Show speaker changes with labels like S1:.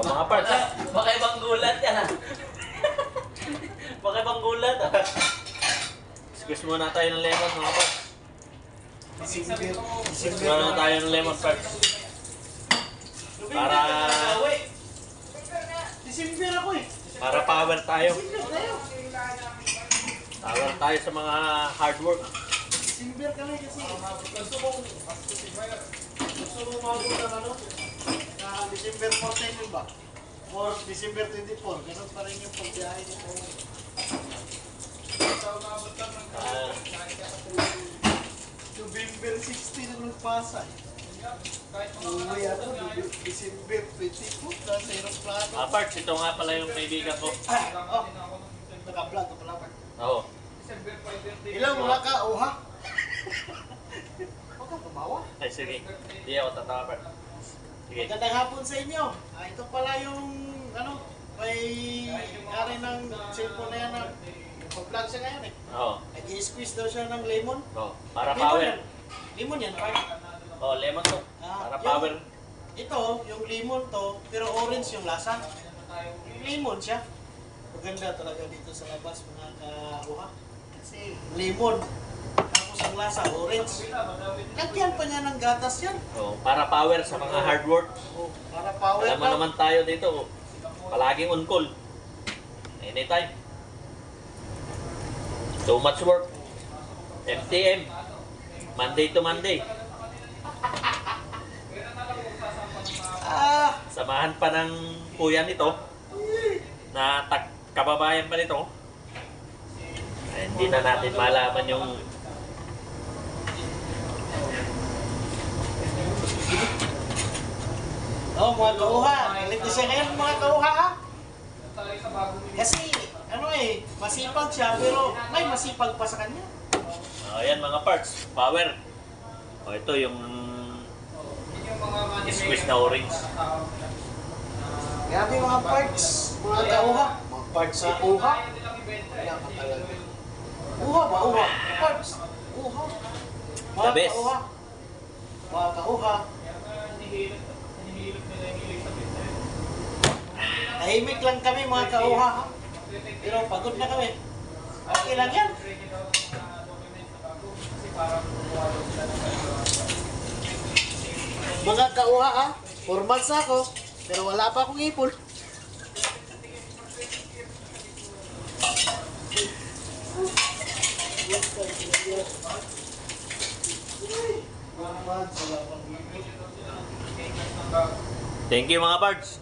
S1: mga parts.
S2: Baka ibang gulat yan ha. Baka ibang gulat ha.
S1: Squeeze muna tayo ng lemon mga parts. Squeeze muna tayo ng lemon parts. Para
S3: December ako eh.
S1: para power tayo.
S3: December tayo.
S1: Power tayo sa mga hard work.
S3: December kami kasi gusto mo umabot ng ano? Na December 14 yun ba? Or December 24. Ganun pa rin yung pagbiyahe nito.
S1: Ah,
S3: November 16 ang nagpasa eh. Uwi ako, December 24, nasa aeroplano.
S1: parts, ito nga pala yung kaibigan ko.
S3: Oh, naka-vlog ka pala.
S1: Oo.
S3: Ilang wala ka, uha? Huwag kang tumawa.
S1: Ay, sige. Hindi ako tatawa, parts. Sige.
S3: Magandang hapon sa inyo. Ito pala yung, ano, may ari ng cellphone na yan na pag-vlog siya ngayon eh.
S1: Oo.
S3: Nag-i-squeeze daw siya ng lemon.
S1: Oo. Para
S3: Lemon
S1: power.
S3: yan. Lemon yan, right?
S1: Oo, lemon to. Para
S3: Yung-
S1: power.
S3: Ito, yung lemon to, pero orange yung lasa. Yung lemon siya. Maganda talaga dito sa labas mga kauha. Kasi lemon. Tapos ang lasa, orange. Lagyan pa niya ng gatas yan.
S1: Oo, para power sa mga hard work.
S3: Oh, para power
S1: Alam mo
S3: daw.
S1: naman tayo dito, oh. Palaging on call. Anytime. Too much work. FTM. Monday to Monday.
S3: Ah,
S1: Samahan pa ng kuya nito na kababayan pa nito. Hindi na natin malaman yung
S3: oh, mga kauha. Galit na siya ngayon mga kauha ha. Kasi, ano eh, masipag siya pero may masipag pa sa kanya.
S1: ayan mga parts, power. Ito yung squeeze na orange.
S3: Grabe mga parts, mga kauha. Mga parts sa uha. Wala ka talaga. Uha ba? Uha. Parts. Uha.
S1: The
S3: Mga
S1: best.
S3: kauha. Mga kauha. Tahimik lang kami mga kauha. Ha? Pero pagod na kami. Okay lang yan. Mga kauha ha. 4 months na ako. Pero wala pa akong ipon.
S1: Thank you mga parts.